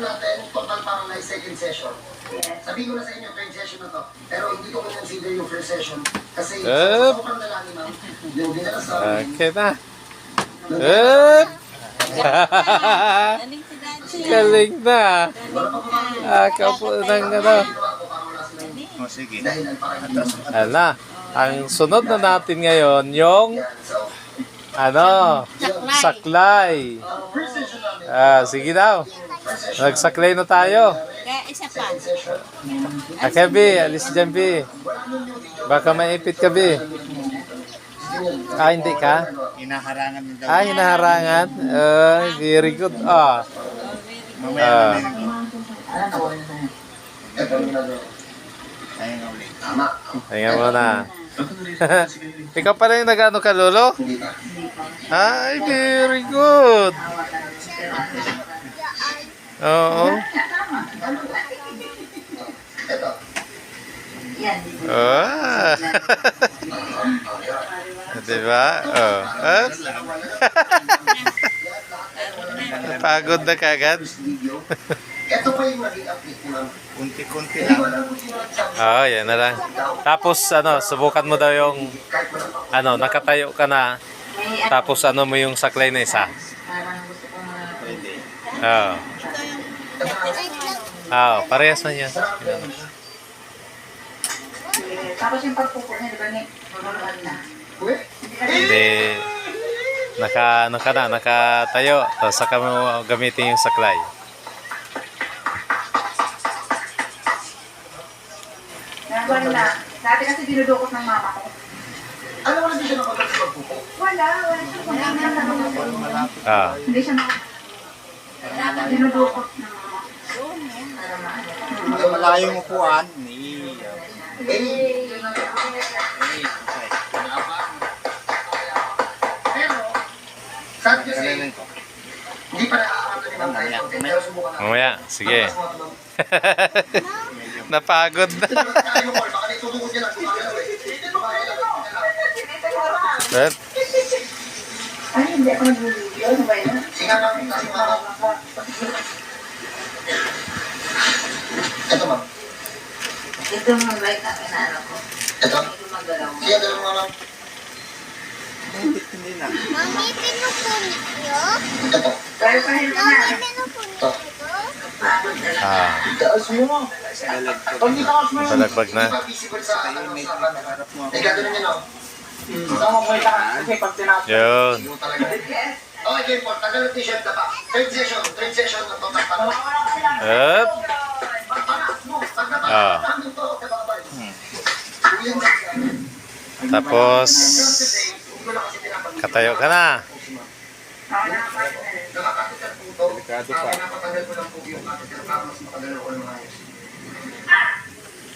natin, total parang na second session. Sabihin ko na sa inyo, third session na to. Pero hindi ko consider yung first session. Kasi sobrang nalani, ma'am. Yung dinala sa amin. Okay na. Galing na. Kapo ng ano. O sige. Ala, ang sunod na natin ngayon, yung ano, saklay. Sige daw. Nagsaklay na tayo. Kaya isa pa. Bi, alis dyan, Bi. Baka maipit ka, Bi. Hindi ka? Hinaharangan din daw. Hinaharangan? Very good. Mamaya na Ayun na ulit. Tingnan mo na. Ikaw pala yung nag-ano ka, Lolo? Ay, very good. Oo. Diba? Pagod na kagad. Ito pa yung naging update, ma'am. Kunti-kunti lang. Yan na lang. Tapos, subukan mo daw yung, nakatayo ka na. Tapos, mo yung saklay na isa. Pwede. Parehas na yan. Tapos yung pagpupo niya, di ba ni? Hindi. Nakatayo. Tapos, saka mo gamitin yung saklay. Wala. Dati kasi dinudukot ng mama ko. Ano wala din siya nakapag sa pagpupo? Wala na. Hindi siya dinudukot ng mama ko. Ang malayong upuan. Pero, sabi kasi, hindi pa nakakarato ni Ma'am tayo. Pero subukan natin. Mamaya, sige. Napagod na. Baka naitutungkot niya lang. Ay, hindi ako nag-video. Ano ba yun? Sige lang, kasi mama. Ito, ma'am. Ito mga light na pinano ko. Ito. Ito magalaw. Sige, dalawa nga, ma'am. Hindi na. Mami, pinupunit nyo? Ito. Pero kahit na. Mami, pinupunit nyo? Pagod na lang. Taas mo. Pag di taas mo yun. Balagbag na. Hindi pa visible sa Harap mo ako. Eh, gano'n yun, no? Yun. Yung talaga. Okay, game po. Tagal ng t-shirt na pa. Third session na to. Up. Tapos, katayo ka na. Delikado pa.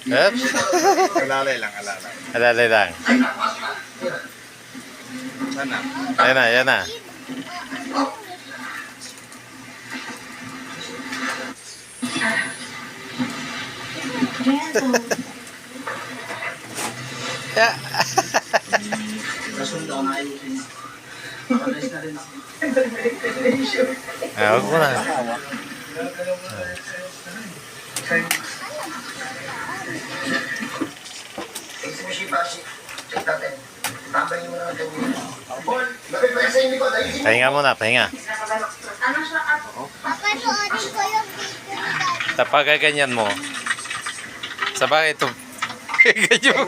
Up. Alalay lang, alalay. Alalay lang. Sana. Yan na. Huwag mo na. Pahinga muna, pahinga. Papa, suotin ko yung video ni Daddy. Tapagay ganyan mo. Sabagay ito. Ganyan mo.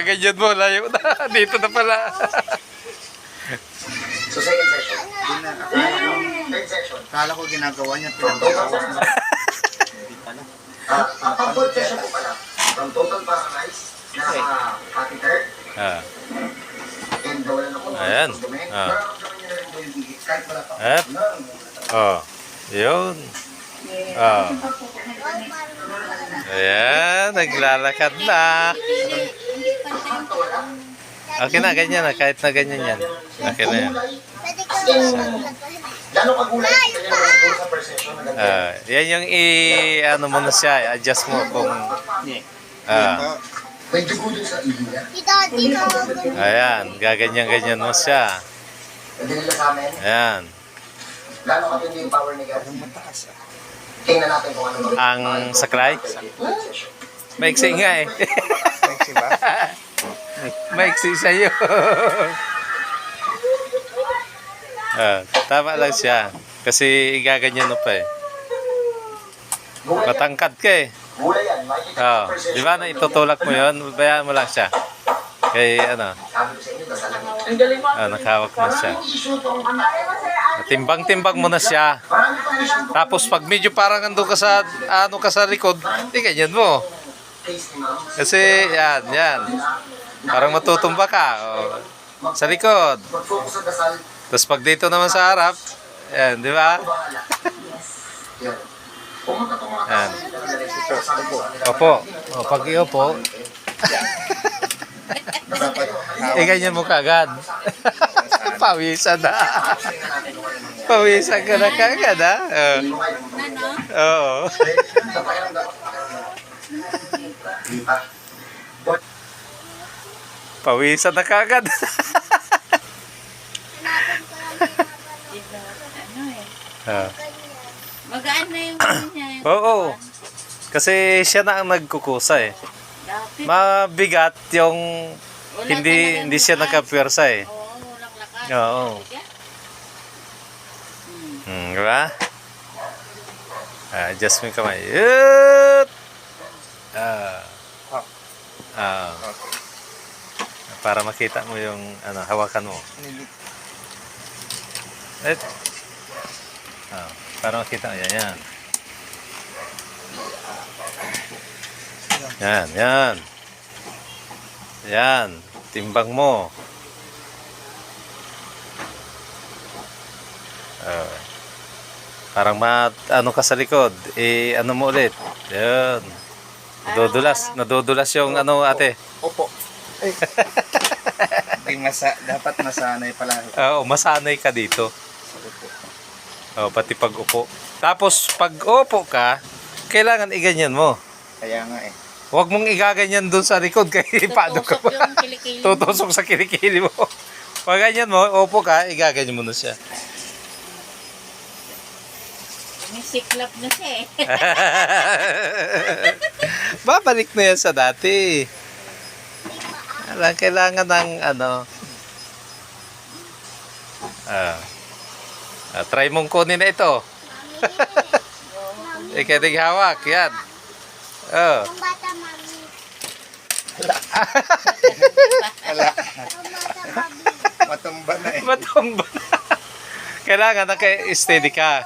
Ganyan mo, layo na. Dito na pala. So, second session. Third session. Kala ko ginagawa niya. Pinagawa niya. Hindi pala. Ang fourth session po pala. From total paralyze na catheter. And wala na po. Ayan. Nararamdaman niya na rin po yung bigit. Kahit wala pa. Yun. Ayan, naglalakad na. Okay na, ganyan na. Kahit na ganyan yan. Okay na yan. Pwede ka mag-vlog. Gano'ng kagulay? Ganyan naman siguro sa first session. Yan yung ano mo na siya. I-adjust mo kung... May dugo dun sa ihi niya. Si Daddy na Ayan, gaganyan-ganyan mo siya. Pwede nila sa amin. Ayan. Gano'ng matindi yung power ni God? Tingnan natin kung ano Ang saklay? Maiksi nga eh. Sexy ba? Maiksi sa'yo. Tama lang siya. Kasi igaganyan mo pa eh. Matangkad ka eh. Gulay yan. Makikita Oh, di ba na itutulak mo yun? Bayaan mo lang siya. Kay ano, Sabi ko sa inyo, dasalan niyo. Ang galing mo. nakahawak mo siya. Maraming issue tong Timbang-timbang mo na siya. Marami pang issue tong Tapos pag medyo parang ando ka sa ano ka sa likod, di ganyan mo. case ni ma'am. Kasi yan. Parang matutumba ka. Oh, sa likod. Mag-focus sa dasal. Tapos pag dito naman sa harap, yan, di ba? Bahala. Yan. Pumunta tong mga Yan. tao. Sabi ko, Opo. O, pag iupo, Dapat ganyan mo kagad. Pawisan na. Pawisan ka na kagad, ha? Oo. Pawisan na kagad. Ah. Magaan na yung ano niya. Yung Oo. Kasi siya na ang nagkukusa eh. dati. Mabigat yung Wala hindi talagang siya lakas. nagkapwersa eh. Oo, walang lakas. Oo. Di ba? Adjust mo yung kamay. Yup! Okay. Para makita mo yung ano, hawakan mo. Right? Para makita mo. Yan. Yan. Timbang mo. Parang ano ka sa likod. Ano mo ulit. Yan. Nadudulas yung ano ate. Opo. Dapat masanay pala. Oo, masanay ka dito. Pati pag upo. Tapos pag upo ka, kailangan iganyan mo. Kaya nga eh. Huwag mong igaganyan dun sa likod kaya paano ka Tutusok yung kilikili mo. tutusok sa kilikili mo. Pag ganyan mo, upo ka, igaganyan mo na siya. May siklap na siya eh. Babalik na yan sa dati. Kailangan ng ano. Try mong kunin na ito. Ikating hawak, yan. Ang bata, mami. Wala. Ang bata, mami. Matumba na eh. Matumba. Kailangan na steady ka.